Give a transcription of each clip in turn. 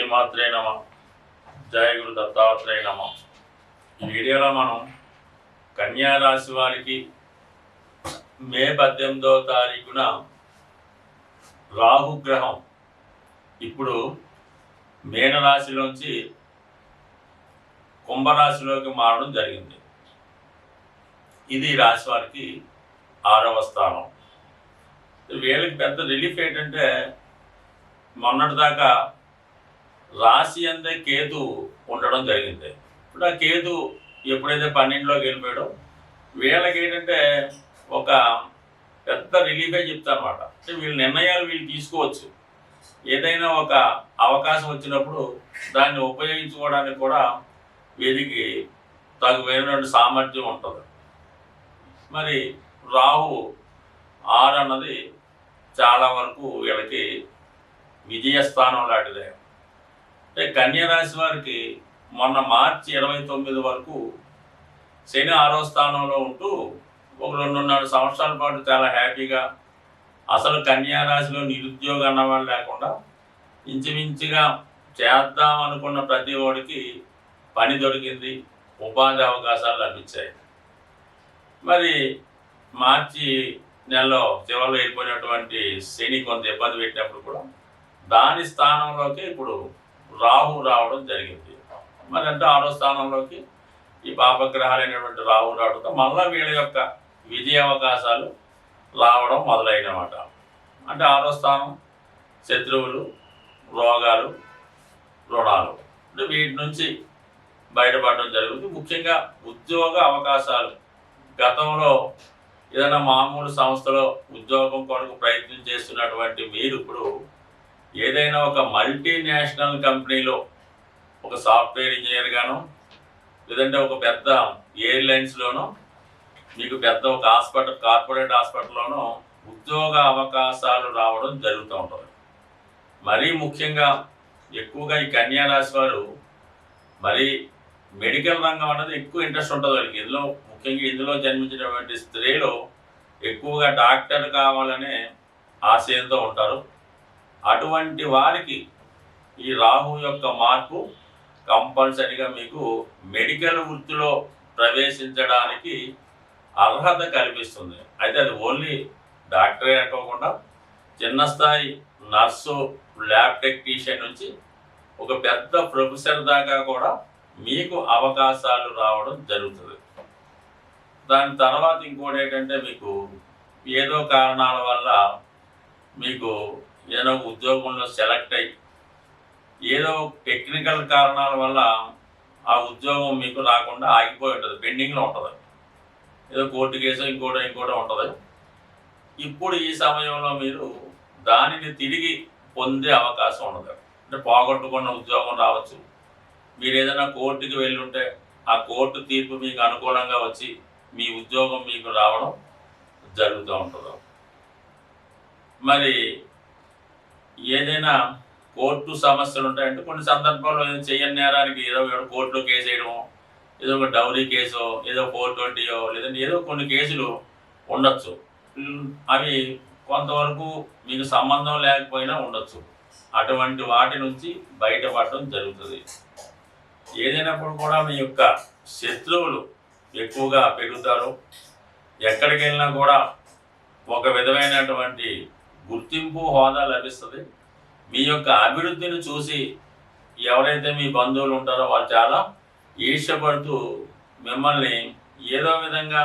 శ్రీమాత్రే నమ. జయ గురు దత్తాత్రేయ నమ. ఈ వీడియోలో మనం కన్యా రాశి వారికి మే 18వ తారీఖున రాహుగ్రహం ఇప్పుడు మీనరాశిలోంచి కుంభరాశిలోకి మారడం జరిగింది. ఇది రాశి వారికి 6వ స్థానం. వీళ్ళకి పెద్ద రిలీఫ్ ఏంటంటే మొన్నటిదాకా రాశి అందే కేతు ఉండడం జరిగింది. ఇప్పుడు ఆ కేతు ఎప్పుడైతే 12లోకి వెళ్ళిపోయాడో వీళ్ళకి ఏంటంటే ఒక పెద్ద రిలీఫే చెప్తారన్నమాట. అంటే వీళ్ళ నిర్ణయాలు వీళ్ళు తీసుకోవచ్చు. ఏదైనా ఒక అవకాశం వచ్చినప్పుడు దాన్ని ఉపయోగించుకోవడానికి కూడా వీరికి తగువైనటువంటి సామర్థ్యం ఉంటుంది. మరి రాహు 6 అన్నది చాలా వరకు వీళ్ళకి విజయస్థానం లాంటిదే. అంటే కన్యరాశి వారికి మొన్న మార్చి 29 వరకు శని 6వ స్థానంలో ఉంటూ ఒక 2.5 సంవత్సరాల పాటు చాలా హ్యాపీగా, అసలు కన్యారాశిలో నిరుద్యోగం అన్నవాళ్ళు లేకుండా ఇంచుమించుగా చేద్దాం అనుకున్న ప్రతి వాడికి పని దొరికింది, ఉపాధి అవకాశాలు లభించాయి. మరి మార్చి నెలలో చివరిలో వెళ్ళిపోయినటువంటి శని కొంత ఇబ్బంది పెట్టినప్పుడు కూడా దాని స్థానంలోకి ఇప్పుడు రాహు రావడం జరిగింది. మరి అంటే 6వ స్థానంలోకి ఈ పాపగ్రహాలైనటువంటి రాహు రావడంతో మళ్ళా వీళ్ళ యొక్క విజయ అవకాశాలు రావడం మొదలైనమాట. అంటే 6వ స్థానం శత్రువులు, రోగాలు, రుణాలు, అంటే వీటి నుంచి బయటపడడం జరుగుతుంది. ముఖ్యంగా ఉద్యోగ అవకాశాలు. గతంలో ఏదైనా మామూలు సంస్థలో ఉద్యోగం కొరకు ప్రయత్నం చేస్తున్నటువంటి మీరు ఇప్పుడు ఏదైనా ఒక మల్టీనేషనల్ కంపెనీలో ఒక సాఫ్ట్వేర్ ఇంజనీర్గానో లేదంటే ఒక పెద్ద ఎయిర్లైన్స్లోనో మీకు పెద్ద ఒక హాస్పిటల్, కార్పొరేట్ హాస్పిటల్లోనో ఉద్యోగ అవకాశాలు రావడం జరుగుతూ ఉంటుంది. మరీ ముఖ్యంగా ఎక్కువగా ఈ కన్యా రాశి వారు మరి మెడికల్ రంగం అనేది ఎక్కువ ఇంట్రెస్ట్ ఉంటుంది వాళ్ళకి. ముఖ్యంగా ఇందులో జన్మించినటువంటి స్త్రీలు ఎక్కువగా డాక్టర్ కావాలనే ఆశయంతో ఉంటారు. అటువంటి వారికి ఈ రాహు యొక్క మార్పు కంపల్సరీగా మీకు మెడికల్ వృత్తిలో ప్రవేశించడానికి అర్హత కల్పిస్తుంది. అయితే అది ఓన్లీ డాక్టరే అనుకోకుండా చిన్న స్థాయి నర్సు, ల్యాబ్ టెక్నీషియన్ నుంచి ఒక పెద్ద ప్రొఫెసర్ దాకా కూడా మీకు అవకాశాలు రావడం జరుగుతుంది. దాని తర్వాత ఇంకోటి ఏంటంటే మీకు ఏదో కారణాల వల్ల మీకు ఏదో ఉద్యోగంలో సెలెక్ట్ అయ్యి ఏదో టెక్నికల్ కారణాల వల్ల ఆ ఉద్యోగం మీకు రాకుండా ఆగిపోయి ఉంటుంది, పెండింగ్లో ఉంటుంది. ఏదో కోర్టు కేసు ఇంకోటో ఉంటుంది. ఇప్పుడు ఈ సమయంలో మీరు దానిని తిరిగి పొందే అవకాశం ఉండదు. అంటే పోగొట్టుకున్న ఉద్యోగం రావచ్చు. మీరు ఏదైనా కోర్టుకి వెళ్ళి ఉంటే ఆ కోర్టు తీర్పు మీకు అనుకూలంగా వచ్చి మీ ఉద్యోగం మీకు రావడం జరుగుతూ ఉంటుంది. మరి ఏదైనా కోర్టు సమస్యలు ఉంటాయంటే కొన్ని సందర్భాల్లో ఏదో చేయని నేరానికి ఏదో కోర్టులో కేసు వేయడం, ఏదో ఒక డౌరీ కేసో, ఏదో 420 లేదంటే ఏదో కొన్ని కేసులు ఉండొచ్చు. అవి కొంతవరకు మీకు సంబంధం లేకపోయినా ఉండొచ్చు. అటువంటి వాటి నుంచి బయటపడటం జరుగుతుంది. ఏదైనప్పుడు కూడా మీ యొక్క శత్రువులు ఎక్కువగా పెరుగుతారు. ఎక్కడికి వెళ్ళినా కూడా ఒక విధమైనటువంటి గుర్తింపు, హోదా లభిస్తుంది. మీ యొక్క అభివృద్ధిని చూసి ఎవరైతే మీ బంధువులు ఉంటారో వాళ్ళు చాలా ఈర్ష్యపడుతూ మిమ్మల్ని ఏదో విధంగా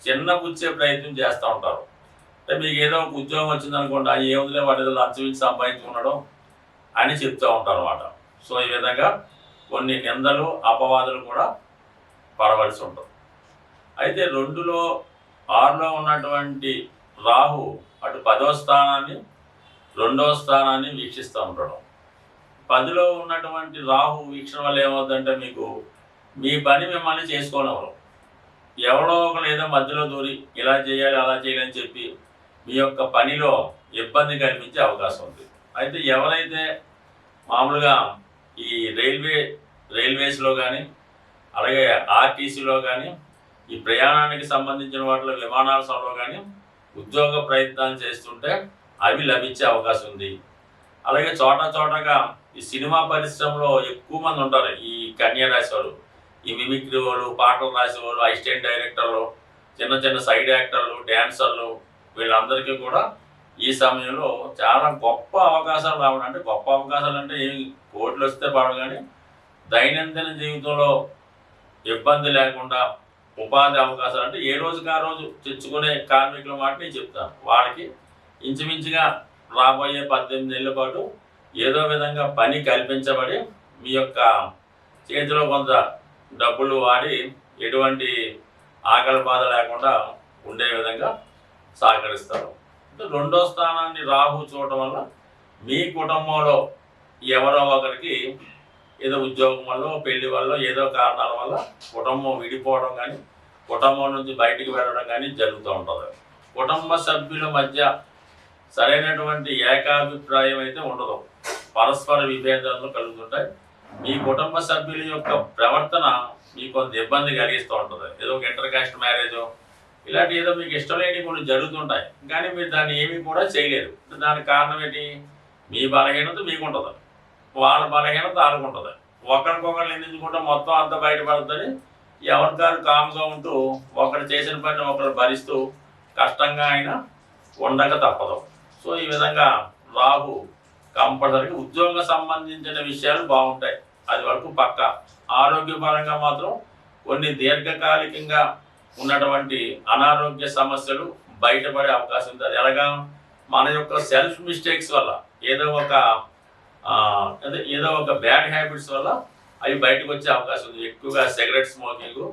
చిన్నపుచ్చే ప్రయత్నం చేస్తూ ఉంటారు. అంటే మీకు ఏదో ఒక ఉద్యోగం వచ్చిందనుకోండి, ఆ ఏముందిలే వాటి ఏదో లంచం ఇచ్చి సంపాదించుకున్నాడు అని చెప్తూ ఉంటారు అన్నమాట. సో ఈ విధంగా కొన్ని నిందలు, అపవాదులు కూడా పడవలసి ఉంటుంది. అయితే 2లో 6లో ఉన్నటువంటి రాహు అటు 10వ స్థానాన్ని, 2వ స్థానాన్ని వీక్షిస్తూ ఉంటాడు. 10లో ఉన్నటువంటి రాహు వీక్షణ వల్ల ఏమవుతుందంటే మీకు మీ పని మిమ్మల్ని చేసుకోనివ్వరు. ఎవరో ఒకరు ఏదో మధ్యలో దూరి ఇలా చేయాలి, అలా చేయాలని చెప్పి మీ యొక్క పనిలో ఇబ్బంది కల్పించే అవకాశం ఉంది. అయితే ఎవరైతే మామూలుగా ఈ రైల్వేస్లో కానీ అలాగే ఆర్టీసీలో కానీ ఈ ప్రయాణానికి సంబంధించిన వాటిలో విమానాశ్రయంలో కానీ ఉద్యోగ ప్రయత్నాలు చేస్తుంటే అవి లభించే అవకాశం ఉంది. అలాగే చోటగా ఈ సినిమా పరిశ్రమలో ఎక్కువ మంది ఉంటారు ఈ కన్యా రాశి వాళ్ళు. ఈ మిమిక్రీ వాళ్ళు, పాటలు రాసేవాళ్ళు, అసిస్టెంట్ డైరెక్టర్లు, చిన్న చిన్న సైడ్ యాక్టర్లు, డ్యాన్సర్లు, వీళ్ళందరికీ కూడా ఈ సమయంలో చాలా గొప్ప అవకాశాలు రావడం. అంటే గొప్ప అవకాశాలు అంటే ఏమి కోట్లు వస్తే పడవు, కానీ దైనందిన జీవితంలో ఇబ్బంది లేకుండా ఉపాధి అవకాశాలు అంటే ఏ రోజుకి ఆ రోజు తెచ్చుకునే కార్మికుల మాట నేను చెప్తాను. వాళ్ళకి ఇంచుమించుగా రాబోయే 18 నెలల పాటు ఏదో విధంగా పని కల్పించబడి మీ యొక్క చేతిలో కొంత డబ్బులు వాడి ఎటువంటి ఆకలి బాధ లేకుండా ఉండే విధంగా సహకరిస్తారు. రెండో స్థానాన్ని రాహు చూడటం వల్ల మీ కుటుంబంలో ఎవరో ఒకరికి ఏదో ఉద్యోగం వల్ల, పెళ్లి వల్ల, ఏదో కారణాల వల్ల కుటుంబం విడిపోవడం కానీ, కుటుంబం నుంచి బయటికి వెళ్ళడం కానీ జరుగుతూ ఉంటుంది. కుటుంబ సభ్యుల మధ్య సరైనటువంటి ఏకాభిప్రాయం అయితే ఉండదు, పరస్పర విభేదాలు కలుగుతుంటాయి. మీ కుటుంబ సభ్యుల యొక్క ప్రవర్తన మీకు కొంత ఇబ్బంది కలిగిస్తూ ఉంటుంది. ఏదో ఒక ఇంటర్ కాస్ట్ మ్యారేజ్ ఇలాంటి ఏదో మీకు ఇష్టం లేని కొన్ని జరుగుతుంటాయి, కానీ మీరు దాన్ని ఏమీ కూడా చేయలేరు. దానికి కారణం ఏంటి? మీ బలహీనత మీకు ఉంటుంది, వాళ్ళ బలహీనత వాళ్ళకు ఉంటుంది. ఒకరికొకరు నిందించుకుంటే మొత్తం అంతా బయటపడుతుంది. ఎవరికారు కామ్గా ఉంటూ ఒకరు చేసిన పని ఒకరు భరిస్తూ కష్టంగా అయినా ఉండక తప్పదు. సో ఈ విధంగా రాహు కంపల్సరీగా ఉద్యోగ సంబంధించిన విషయాలు బాగుంటాయి, అది వరకు పక్క. ఆరోగ్యపరంగా మాత్రం కొన్ని దీర్ఘకాలికంగా ఉన్నటువంటి అనారోగ్య సమస్యలు బయటపడే అవకాశం ఉంది. అది ఎలాగా? మన యొక్క సెల్ఫ్ మిస్టేక్స్ వల్ల, ఏదో ఒక బ్యాడ్ హ్యాబిట్స్ వల్ల అవి బయటకు వచ్చే అవకాశం ఉంది. ఎక్కువగా సిగరెట్ స్మోకింగ్,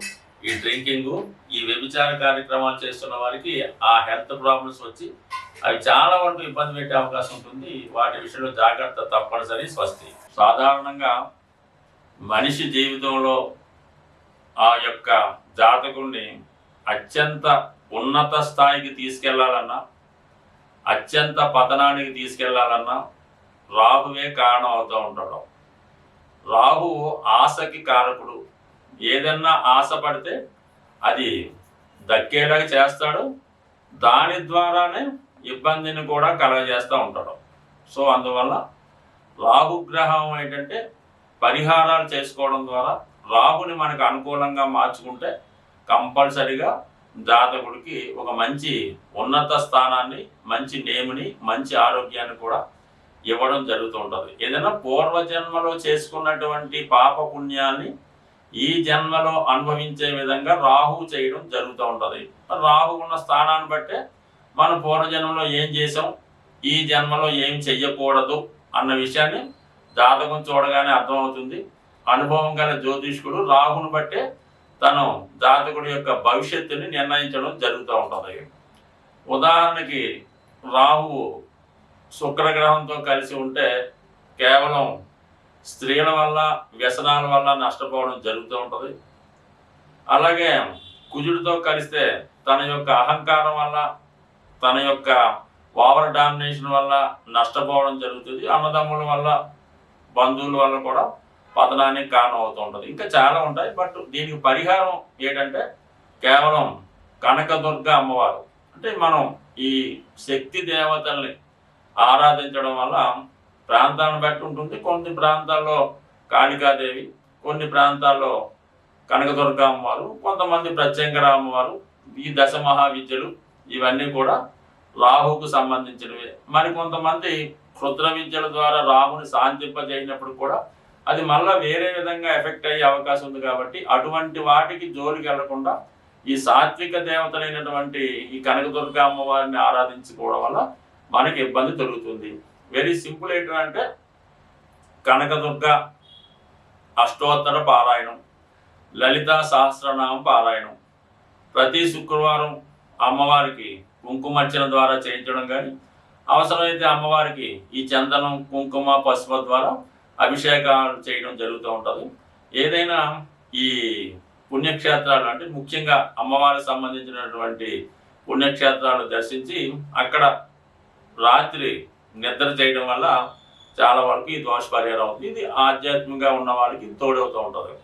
ఈ డ్రింకింగ్, ఈ వ్యభిచార కార్యక్రమాలు చేస్తున్న వారికి ఆ హెల్త్ ప్రాబ్లమ్స్ వచ్చి అవి చాలా వరకు ఇబ్బంది పెట్టే అవకాశం ఉంటుంది. వాటి విషయంలో జాగ్రత్త తప్పనిసరి. స్వస్తి. సాధారణంగా మనిషి జీవితంలో ఆ యొక్క జాతకుడిని అత్యంత ఉన్నత స్థాయికి తీసుకెళ్లాలన్నా, అత్యంత పతనానికి తీసుకెళ్లాలన్నా రాహువే కారణం అవుతూ ఉంటాడు. రాహు ఆశకి కారకుడు. ఏదన్నా ఆశ పడితే అది దక్కేలాగా చేస్తాడు, దాని ద్వారానే ఇబ్బందిని కూడా కలగజేస్తూ ఉంటాడు. సో అందువల్ల రాహుగ్రహం ఏంటంటే పరిహారాలు చేసుకోవడం ద్వారా రాహుని మనకు అనుకూలంగా మార్చుకుంటే కంపల్సరిగా జాతకుడికి ఒక మంచి ఉన్నత స్థానాన్ని, మంచి నేముని, మంచి ఆరోగ్యాన్ని కూడా ఇవ్వడం జరుగుతూ ఉంటుంది. ఏదైనా పూర్వజన్మలో చేసుకున్నటువంటి పాప పుణ్యాన్ని ఈ జన్మలో అనుభవించే విధంగా రాహు చేయడం జరుగుతూ ఉంటుంది. రాహు ఉన్న స్థానాన్ని బట్టే మనం పూర్వజన్మలో ఏం చేసాం, ఈ జన్మలో ఏం చెయ్యకూడదు అన్న విషయాన్ని జాతకం చూడగానే అర్థమవుతుంది. అనుభవం గల జ్యోతిష్కుడు రాహుని బట్టే తను జాతకుడి యొక్క భవిష్యత్తుని నిర్ణయించడం జరుగుతూ ఉంటుంది. ఉదాహరణకి రాహువు శుక్రగ్రహంతో కలిసి ఉంటే కేవలం స్త్రీల వల్ల, వ్యసనాల వల్ల నష్టపోవడం జరుగుతూ ఉంటుంది. అలాగే కుజుడితో కలిస్తే తన యొక్క అహంకారం వల్ల, తన యొక్క ఓవర్ డామినేషన్ వల్ల నష్టపోవడం జరుగుతుంది. అన్నదమ్ముల వల్ల, బంధువుల వల్ల కూడా పతనానికి కారణం అవుతూ ఉంటుంది. ఇంకా చాలా ఉంటాయి. బట్ దీనికి పరిహారం ఏంటంటే కేవలం కనకదుర్గ అమ్మవారు. అంటే మనం ఈ శక్తి దేవతల్ని ఆరాధించడం వల్ల ప్రాంతాలను బట్టి ఉంటుంది. కొన్ని ప్రాంతాల్లో కాళికాదేవి, కొన్ని ప్రాంతాల్లో కనకదుర్గ అమ్మవారు, కొంతమంది ప్రత్యంగర అమ్మవారు, ఈ దశ మహావిద్యలు ఇవన్నీ కూడా రాహుకు సంబంధించినవి. మరి కొంతమంది క్షుద్ర విద్యల ద్వారా రాహుని శాంతింపజేసినప్పుడు కూడా అది మళ్ళీ వేరే విధంగా ఎఫెక్ట్ అయ్యే అవకాశం ఉంది. కాబట్టి అటువంటి వాటికి జోలికి వెళ్లకుండా ఈ సాత్విక దేవతలైనటువంటి ఈ కనకదుర్గ అమ్మవారిని ఆరాధించుకోవడం వల్ల మనకి ఇబ్బంది తొలుగుతుంది. వెరీ సింపుల్ ఏంటంటే కనకదుర్గ అష్టోత్తర పారాయణం, లలితా సహస్రనామ పారాయణం, ప్రతి శుక్రవారం అమ్మవారికి కుంకుమార్చన ద్వారా చేయించడం కానీ, అవసరమైతే అమ్మవారికి ఈ చందనం, కుంకుమ, పసుపు ద్వారా అభిషేకాలు చేయడం జరుగుతూ ఉంటుంది. ఏదైనా ఈ పుణ్యక్షేత్రాలు అంటే ముఖ్యంగా అమ్మవారికి సంబంధించినటువంటి పుణ్యక్షేత్రాలు దర్శించి అక్కడ రాత్రి నిద్ర చేయడం వల్ల చాలా వరకు ఈ దోష పరిహారం అవుతుంది. ఇది ఆధ్యాత్మికంగా ఉన్న వాళ్ళకి తోడవుతూ ఉంటుంది.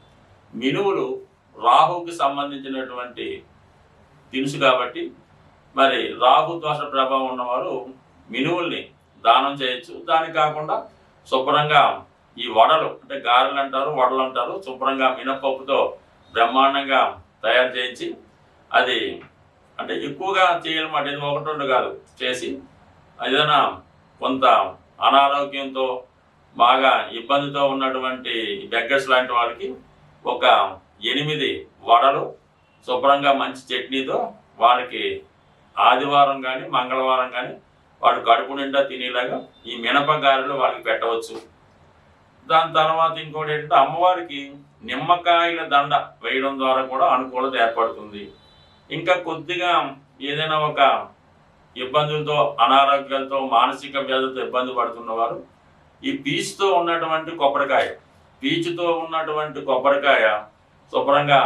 మినువులు రాహుకి సంబంధించినటువంటి దినుసు కాబట్టి మరి రాహు దోష ప్రభావం ఉన్నవారు మినువుల్ని దానం చేయొచ్చు. దానికి కాకుండా శుభ్రంగా ఈ వడలు అంటే గారెలు అంటారు, వడలు అంటారు, శుభ్రంగా మినపప్పుతో బ్రహ్మాండంగా తయారు చేయించి అది అంటే ఎక్కువగా చేయాలన్నమాట. ఇది ఒకటి రెండు కాదు చేసి ఏదైనా కొంత అనారోగ్యంతో బాగా ఇబ్బందితో ఉన్నటువంటి బెగ్గర్స్ లాంటి వాళ్ళకి ఒక 8 వడలు శుభ్రంగా మంచి చట్నీతో వాళ్ళకి ఆదివారం కానీ మంగళవారం కానీ వాడు కడుపు నిండా తినేలాగా ఈ మినపగారెలు వాళ్ళకి పెట్టవచ్చు. దాని తర్వాత ఇంకోటి ఏంటంటే అమ్మవారికి నిమ్మకాయల దండ వేయడం ద్వారా కూడా అనుకూలత ఏర్పడుతుంది. ఇంకా కొద్దిగా ఏదైనా ఒక ఇబ్బందులతో అనారోగ్యాలతో మానసిక వ్యాధులతో ఇబ్బంది పడుతున్నవారు ఈ పీచుతో ఉన్నటువంటి కొబ్బరికాయ శుభ్రంగా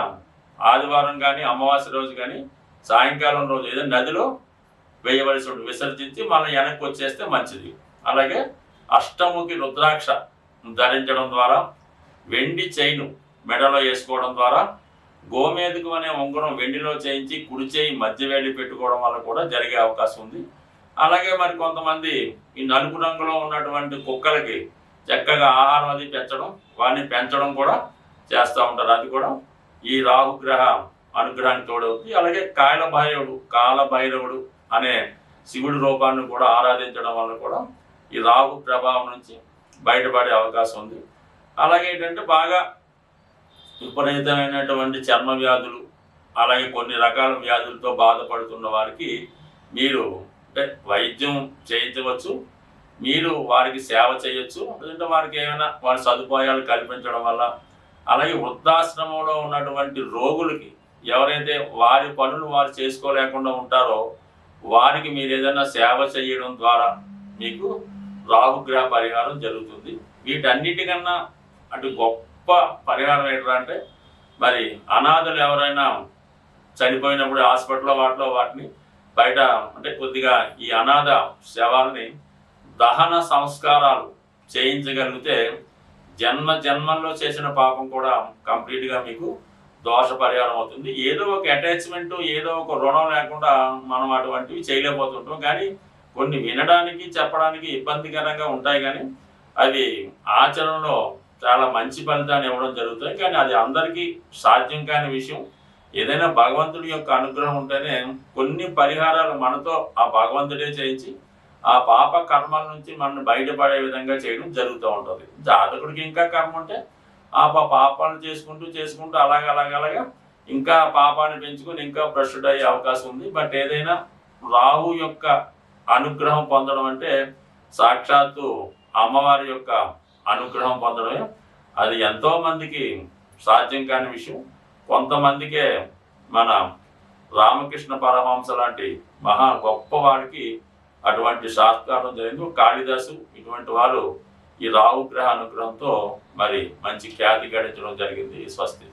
ఆదివారం కానీ అమావాస్య రోజు కానీ సాయంకాలం రోజు ఏదైనా నదిలో వేయవలసి ఉంటుంది, విసర్జించి మళ్ళీ వెనక్కి వచ్చేస్తే మంచిది. అలాగే అష్టముఖి రుద్రాక్ష ధరించడం ద్వారా, వెండి చైను మెడలో వేసుకోవడం ద్వారా, గోమేదుకు అనే ఉంగరం వెండిలో చేయించి కుడి చేయి మధ్య వేలి పెట్టుకోవడం వల్ల కూడా జరిగే అవకాశం ఉంది. అలాగే మరి కొంతమంది ఈ నలుపు రంగులో ఉన్నటువంటి కుక్కలకి చక్కగా ఆహారం అది వాటిని పెంచడం కూడా చేస్తూ ఉంటారు. అది కూడా ఈ రాహుగ్రహ అనుగ్రహానికి తోడవుతుంది. అలాగే కాలభైరవుడు అనే శివుడి రూపాన్ని కూడా ఆరాధించడం వల్ల కూడా ఈ రాహు ప్రభావం నుంచి బయటపడే అవకాశం ఉంది. అలాగే ఏంటంటే బాగా విపరీతమైనటువంటి చర్మ వ్యాధులు, అలాగే కొన్ని రకాల వ్యాధులతో బాధపడుతున్న వారికి మీరు అంటే వైద్యం చేయించవచ్చు, మీరు వారికి సేవ చేయొచ్చు. అంటే వారికి ఏమైనా వారి సదుపాయాలు కల్పించడం వల్ల, అలాగే వృద్ధాశ్రమంలో ఉన్నటువంటి రోగులకి ఎవరైతే వారి పనులు వారు చేసుకోలేకుండా ఉంటారో వారికి మీరు ఏదైనా సేవ చేయడం ద్వారా మీకు రాహుగ్రహ పరిహారం జరుగుతుంది. వీటన్నిటికన్నా అటు గొప్ప పరిహారం ఏంటంటే మరి అనాథలు ఎవరైనా చనిపోయినప్పుడు హాస్పిటల్లో వాటిని బయట అంటే కొద్దిగా ఈ అనాథ శవాల్ని దహన సంస్కారాలు చేయించగలిగితే జన్మల్లో చేసిన పాపం కూడా కంప్లీట్గా మీకు దోష పరిహారం అవుతుంది. ఏదో ఒక అటాచ్మెంట్, ఏదో ఒక రుణం లేకుండా మనం అటువంటివి చేయలేకపోతుంటాం. కానీ కొన్ని వినడానికి చెప్పడానికి ఇబ్బందికరంగా ఉంటాయి, కానీ అవి ఆచరణలో చాలా మంచి ఫలితాన్ని ఇవ్వడం జరుగుతాయి. కానీ అది అందరికీ సాధ్యం కాని విషయం. ఏదైనా భగవంతుడి యొక్క అనుగ్రహం ఉంటేనే కొన్ని పరిహారాలు మనతో ఆ భగవంతుడే చేయించి ఆ పాప కర్మల నుంచి మనం బయటపడే విధంగా చేయడం జరుగుతూ ఉంటుంది. జాతకుడికి ఇంకా కర్మ ఉంటే ఆ పాపాలను చేసుకుంటూ అలాగా ఇంకా పాపాన్ని పెంచుకొని ఇంకా భ్రష్టుడు అయ్యే అవకాశం ఉంది. బట్ ఏదైనా రాహు యొక్క అనుగ్రహం పొందడం అంటే సాక్షాత్తు అమ్మవారి యొక్క అనుగ్రహం పొందడమే. అది ఎంతో మందికి సాధ్యం కాని విషయం. కొంతమందికే మన రామకృష్ణ పరమహంస లాంటి మహా గొప్పవాడికి అటువంటి సాత్కారం జరిగింది. కాళిదాసు ఇటువంటి వారు ఈ రాహుగ్రహ అనుగ్రహంతో మరి మంచి ఖ్యాతి గడించడం జరిగింది. స్వస్తి.